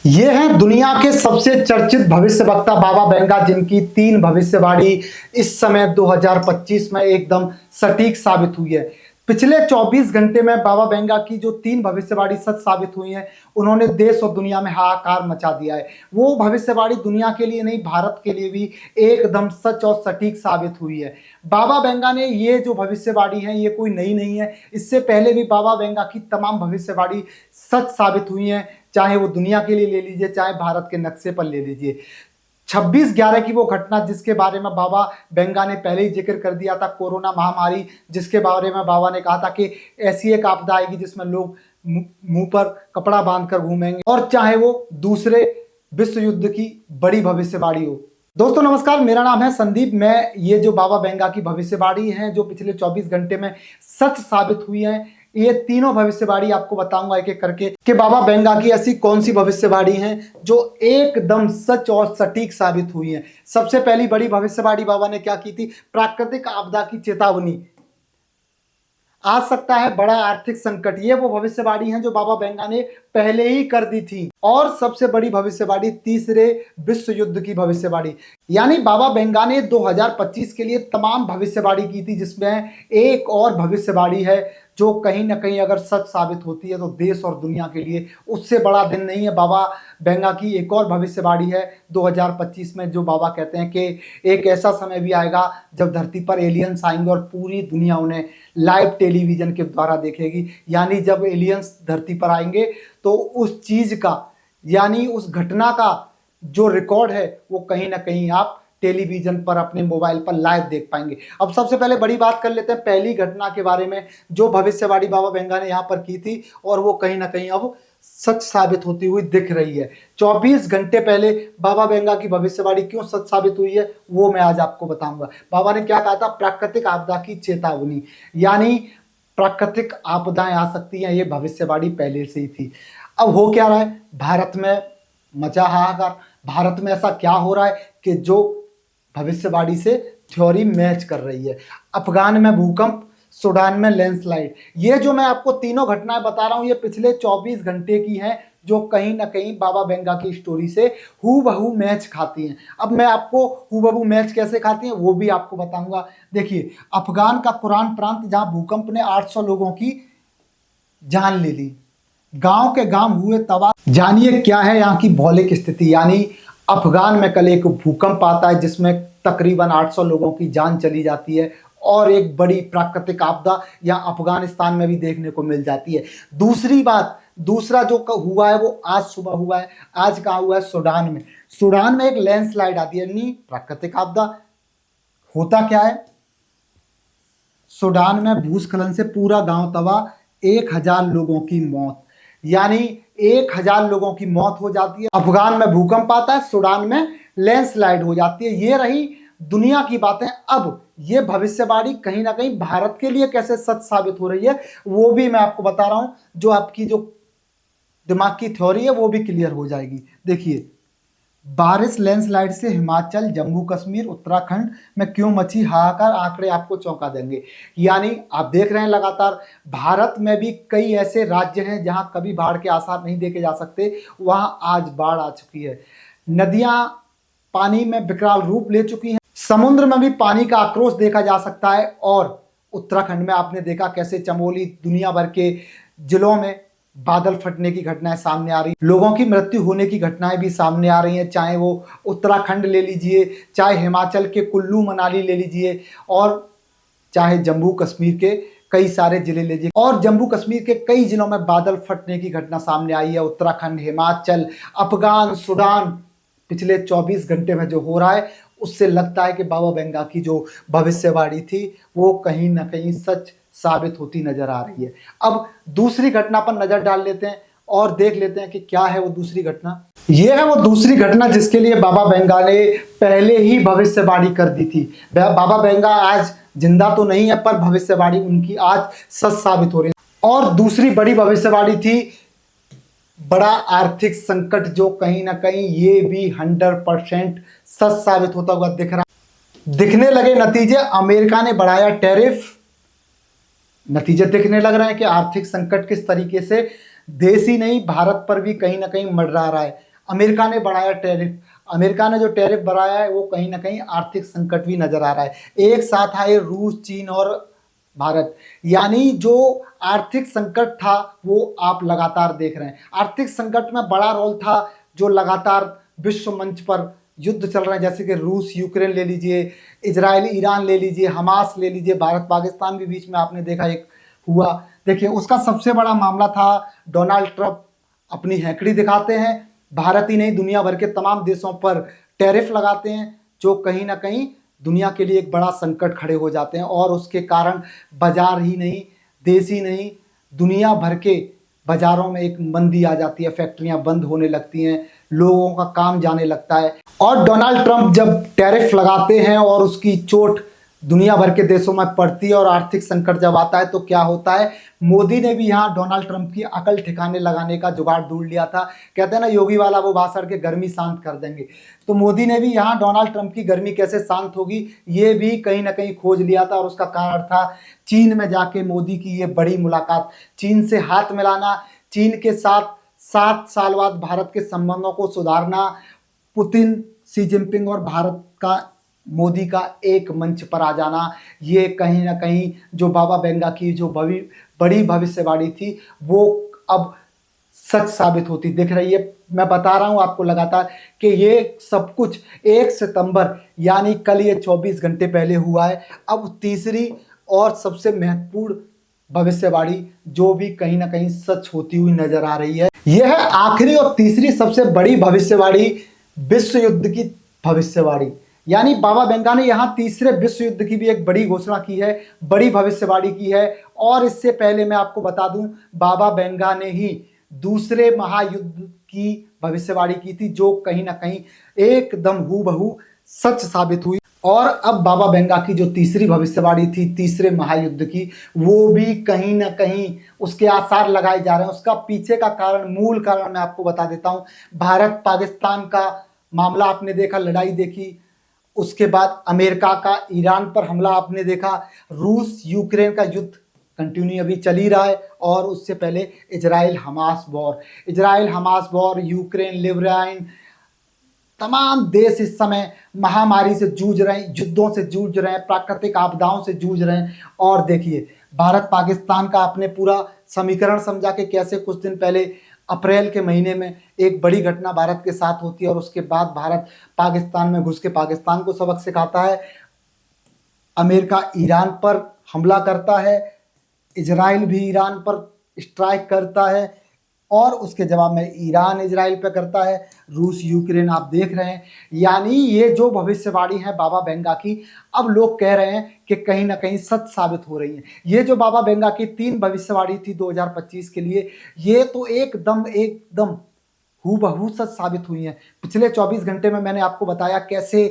ये हैं दुनिया के सबसे चर्चित भविष्यवक्ता बाबा बेंगा, जिनकी 3 भविष्यवाणी इस समय 2025 में एकदम सटीक साबित हुई है। पिछले 24 घंटे में बाबा बेंगा की जो 3 भविष्यवाणी सच साबित हुई हैं, उन्होंने देश और दुनिया में हाहाकार मचा दिया है। वो भविष्यवाणी दुनिया के लिए नहीं, भारत के लिए भी एकदम सच और सटीक साबित हुई है। बाबा बेंगा ने ये जो भविष्यवाणी है, ये कोई नई नहीं है। इससे पहले भी बाबा बेंगा की तमाम भविष्यवाणी सच साबित हुई हैं, चाहे वो दुनिया के लिए ले लीजिए, चाहे भारत के नक्शे पर ले लीजिए। 26/11 की वो घटना जिसके बारे में बाबा बेंगा ने पहले ही जिक्र कर दिया था, कोरोना महामारी, जिसके बारे में बाबा ने कहा था कि ऐसी एक आपदा आएगी जिसमें लोग मुंह पर कपड़ा बांधकर घूमेंगे, और चाहे वो दूसरे विश्व युद्ध की बड़ी भविष्यवाणी हो। दोस्तों नमस्कार, मेरा नाम है संदीप। मैं ये जो बाबा बेंगा की भविष्यवाणी है जो पिछले 24 घंटे में सच साबित हुई है, ये तीनों भविष्यवाणी आपको बताऊंगा एक एक करके कि बाबा बेंगा की ऐसी कौन सी भविष्यवाणी है जो एकदम सच और सटीक साबित हुई है। सबसे पहली बड़ी भविष्यवाणी बाबा ने क्या की थी? प्राकृतिक आपदा की चेतावनी। आ सकता है बड़ा आर्थिक संकट, ये वो भविष्यवाणी है जो बाबा बेंगा ने पहले ही कर दी थी। और सबसे बड़ी भविष्यवाणी तीसरे विश्व युद्ध की भविष्यवाणी, यानी बाबा बेंगा ने 2025 के लिए तमाम भविष्यवाणी की थी, जिसमें एक और भविष्यवाणी है जो कहीं ना कहीं अगर सच साबित होती है तो देश और दुनिया के लिए उससे बड़ा दिन नहीं है। बाबा बेंगा की एक और भविष्यवाणी है 2025 में, जो बाबा कहते हैं कि एक ऐसा समय भी आएगा जब धरती पर एलियंस आएंगे और पूरी दुनिया उन्हें लाइव टेलीविजन के द्वारा देखेगी। यानी जब एलियंस धरती पर आएंगे तो उस चीज का, यानी उस घटना का जो रिकॉर्ड है वो कहीं ना कहीं आप टेलीविजन पर अपने मोबाइल पर लाइव देख पाएंगे। अब सबसे पहले बड़ी बात कर लेते हैं पहली घटना के बारे में जो भविष्यवाणी बाबा बेंगा ने यहाँ पर की थी, और वो कहीं ना कहीं अब सच साबित होती हुई दिख रही है। 24 घंटे पहले बाबा बेंगा की भविष्यवाणी क्यों सच साबित हुई है वो मैं आज आपको बताऊंगा। बाबा ने क्या कहा था? प्राकृतिक आपदा की चेतावनी, यानी प्राकृतिक आपदाएं आ सकती हैं, ये भविष्यवाणी पहले से ही थी। अब हो क्या रहा है? भारत में मचा हाहाकार। भारत में ऐसा क्या हो रहा है कि जो भविष्यवाणी से थ्योरी मैच कर रही है? अफगान में भूकंप, सूडान में लैंडस्लाइड। ये जो मैं आपको तीनों घटनाएं बता रहा हूं, ये पिछले 24 घंटे की हैं, जो कहीं ना कहीं बाबा बेंगा की स्टोरी से हूबहू मैच खाती हैं। अब मैं आपको हूबहू मैच कैसे खाती हैं वो भी आपको बताऊंगा। देखिए, अफगान का कुरान प्रांत, जहां भूकंप ने 800 लोगों की जान ले ली, गांव के गांव हुए तबाह। जानिए क्या है यहाँ की भौगोलिक स्थिति। यानी अफगान में कल एक भूकंप आता है जिसमें तकरीबन 800 लोगों की जान चली जाती है, और एक बड़ी प्राकृतिक आपदा यहाँ अफगानिस्तान में भी देखने को मिल जाती है। दूसरी बात, दूसरा जो हुआ है वो आज सुबह हुआ है। आज कहाँ हुआ है? सूडान में। सूडान में एक लैंडस्लाइड आती है, यानी प्राकृतिक आपदा। होता क्या है? सूडान में भूस्खलन से पूरा गांव तबाह, 1000 लोगों की मौत, यानी 1000 लोगों की मौत हो जाती है। अफगान में भूकंप आता है, सूडान में लैंडस्लाइड हो जाती है। ये रही दुनिया की बातें। अब ये भविष्यवाणी कहीं ना कहीं भारत के लिए कैसे सच साबित हो रही है वो भी मैं आपको बता रहा हूं, जो आपकी जो दिमाग की थ्योरी है वो भी क्लियर हो जाएगी। देखिए, बारिश लैंडस्लाइड से हिमाचल, जम्मू कश्मीर, उत्तराखंड में क्यों मची हाहाकार, आंकड़े आपको चौंका देंगे। यानी आप देख रहे हैं लगातार भारत में भी कई ऐसे राज्य हैं जहां कभी बाढ़ के आसार नहीं देखे जा सकते, वहां आज बाढ़ आ चुकी है। नदियां पानी में विकराल रूप ले चुकी हैं, समुद्र में भी पानी का आक्रोश देखा जा सकता है। और उत्तराखंड में आपने देखा कैसे चमोली, दुनिया भर के जिलों में बादल फटने की घटनाएं सामने आ रही, लोगों की मृत्यु होने की घटनाएं भी सामने आ रही हैं। चाहे वो उत्तराखंड ले लीजिए, चाहे हिमाचल के कुल्लू मनाली ले लीजिए, और चाहे जम्मू कश्मीर के कई सारे जिले ले लीजिए। और जम्मू कश्मीर के कई जिलों में बादल फटने की घटना सामने आई है। उत्तराखंड, हिमाचल, अफगान, सूडान, पिछले 24 घंटे में जो हो रहा है उससे लगता है कि बाबा बेंगा की जो भविष्यवाणी थी वो कहीं ना कहीं सच साबित होती नजर आ रही है। अब दूसरी घटना पर नजर डाल लेते हैं और देख लेते हैं कि क्या है वो दूसरी घटना। ये है वो दूसरी घटना जिसके लिए बाबा बेंगा ने पहले ही भविष्यवाणी कर दी थी। बाबा बेंगा आज जिंदा तो नहीं है, पर भविष्यवाणी उनकी आज सच साबित हो रही है। और दूसरी बड़ी भविष्यवाणी थी बड़ा आर्थिक संकट, जो कहीं ना कहीं ये भी 100% सच साबित होता हुआ दिखने लगे नतीजे। अमेरिका ने बढ़ाया टैरिफ, नतीजे दिखने लग रहे हैं कि आर्थिक संकट किस तरीके से देश ही नहीं भारत पर भी कहीं ना कहीं मंडरा रहा है। अमेरिका ने बढ़ाया टैरिफ। अमेरिका ने जो टैरिफ बढ़ाया है वो कहीं ना कहीं आर्थिक संकट भी नजर आ रहा है। एक साथ आए रूस, चीन और भारत, यानी जो आर्थिक संकट था वो आप लगातार देख रहे हैं। आर्थिक संकट में बड़ा रोल था जो लगातार विश्व मंच पर युद्ध चल रहे हैं, जैसे कि रूस यूक्रेन ले लीजिए, इजराइल ईरान ले लीजिए, हमास ले लीजिए, भारत पाकिस्तान भी बीच में आपने देखा एक हुआ। देखिए उसका सबसे बड़ा मामला था डोनाल्ड ट्रंप अपनी हैकड़ी दिखाते हैं, भारत ही नहीं दुनिया भर के तमाम देशों पर टैरिफ लगाते हैं, जो कहीं ना कहीं दुनिया के लिए एक बड़ा संकट खड़े हो जाते हैं। और उसके कारण बाजार ही नहीं, देश ही नहीं, दुनिया भर के बाजारों में एक मंदी आ जाती है, फैक्ट्रियां बंद होने लगती हैं, लोगों का काम जाने लगता है। और डोनाल्ड ट्रंप जब टैरिफ लगाते हैं और उसकी चोट दुनिया भर के देशों में पड़ती है और आर्थिक संकट जब आता है तो क्या होता है, मोदी ने भी यहाँ डोनाल्ड ट्रंप की अकल ठिकाने लगाने का जुगाड़ ढूंढ लिया था। कहते हैं ना योगी वाला वो भाषण के गर्मी शांत कर देंगे, तो मोदी ने भी यहाँ डोनाल्ड ट्रंप की गर्मी कैसे शांत होगी ये भी कहीं ना कहीं खोज लिया था। और उसका कारण था चीन में जाके मोदी की ये बड़ी मुलाकात, चीन से हाथ मिलाना, चीन के साथ 7 साल बाद भारत के संबंधों को सुधारना, पुतिन, शी जिनपिंग और भारत का मोदी का एक मंच पर आ जाना, ये कहीं ना कहीं जो बाबा बेंगा की जो बड़ी भविष्यवाणी थी वो अब सच साबित होती दिख रही है। मैं बता रहा हूं आपको लगातार कि ये सब कुछ 1 सितंबर यानी कल, ये 24 घंटे पहले हुआ है। अब तीसरी और सबसे महत्वपूर्ण भविष्यवाणी जो भी कहीं ना कहीं सच होती हुई नजर आ रही है, यह है आखिरी और तीसरी सबसे बड़ी भविष्यवाणी, विश्व युद्ध की भविष्यवाणी। यानी बाबा बेंगा ने यहाँ तीसरे विश्व युद्ध की भी एक बड़ी घोषणा की है, बड़ी भविष्यवाणी की है। और इससे पहले मैं आपको बता दूं, बाबा बेंगा ने ही दूसरे महायुद्ध की भविष्यवाणी की थी, जो कहीं ना कहीं एकदम हूबहू सच साबित हुई। और अब बाबा बेंगा की जो तीसरी भविष्यवाणी थी तीसरे महायुद्ध की, वो भी कहीं ना कहीं उसके आसार लगाए जा रहे हैं। उसका पीछे का कारण, मूल कारण मैं आपको बता देता हूं। भारत पाकिस्तान का मामला आपने देखा, लड़ाई देखी, उसके बाद अमेरिका का ईरान पर हमला आपने देखा, रूस यूक्रेन का युद्ध कंटिन्यू अभी चल ही रहा है, और उससे पहले Israel Hamas war, Ukraine, Lebanon, तमाम देश इस समय महामारी से जूझ रहे हैं, युद्धों से जूझ रहे हैं, प्राकृतिक आपदाओं से जूझ रहे हैं। और देखिए भारत पाकिस्तान का आपने पूरा समीकरण समझा कि कैसे कुछ दिन पहले अप्रैल के महीने में एक बड़ी घटना भारत के साथ होती है और उसके बाद भारत पाकिस्तान में घुस के पाकिस्तान को सबक सिखाता है, अमेरिका ईरान पर हमला करता है, इजराइल भी ईरान पर स्ट्राइक करता है, और उसके जवाब में ईरान इजराइल पे करता है, रूस यूक्रेन आप देख रहे हैं। यानी ये जो भविष्यवाणी है बाबा बेंगा की, अब लोग कह रहे हैं कि कहीं ना कहीं सच साबित हो रही है। ये जो बाबा बेंगा की 3 भविष्यवाणी थी 2025 के लिए, ये तो एकदम हूबहू सच साबित हुई है। पिछले 24 घंटे में मैंने आपको बताया कैसे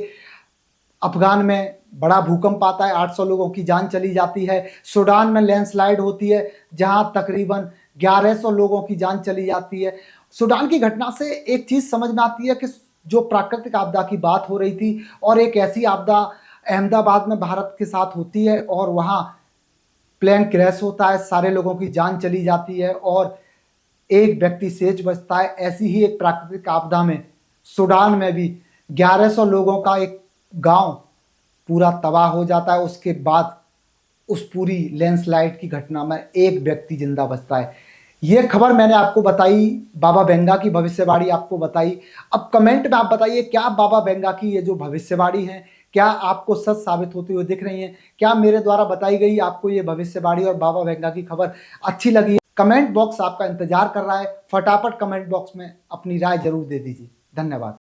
अफगान में बड़ा भूकंप आता है, 800 लोगों की जान चली जाती है, सूडान में लैंडस्लाइड होती है जहां तकरीबन 1100 लोगों की जान चली जाती है। सूडान की घटना से एक चीज समझ में आती है कि जो प्राकृतिक आपदा की बात हो रही थी, और एक ऐसी आपदा अहमदाबाद में भारत के साथ होती है और वहां प्लेन क्रैश होता है, सारे लोगों की जान चली जाती है और एक व्यक्ति सेज बचता है। ऐसी ही एक प्राकृतिक आपदा में सूडान में भी 1100 लोगों का एक गांव पूरा तबाह हो जाता है। उसके बाद उस पूरी लैंडस्लाइड की घटना में एक व्यक्ति जिंदा बचता है। ये खबर मैंने आपको बताई, बाबा बेंगा की भविष्यवाणी आपको बताई। अब कमेंट में आप बताइए, क्या बाबा बेंगा की ये जो भविष्यवाणी है क्या आपको सच साबित होती हुई दिख रही है? क्या मेरे द्वारा बताई गई आपको ये भविष्यवाणी और बाबा बेंगा की खबर अच्छी लगी है? कमेंट बॉक्स आपका इंतजार कर रहा है, फटाफट कमेंट बॉक्स में अपनी राय जरूर दे दीजिए। धन्यवाद।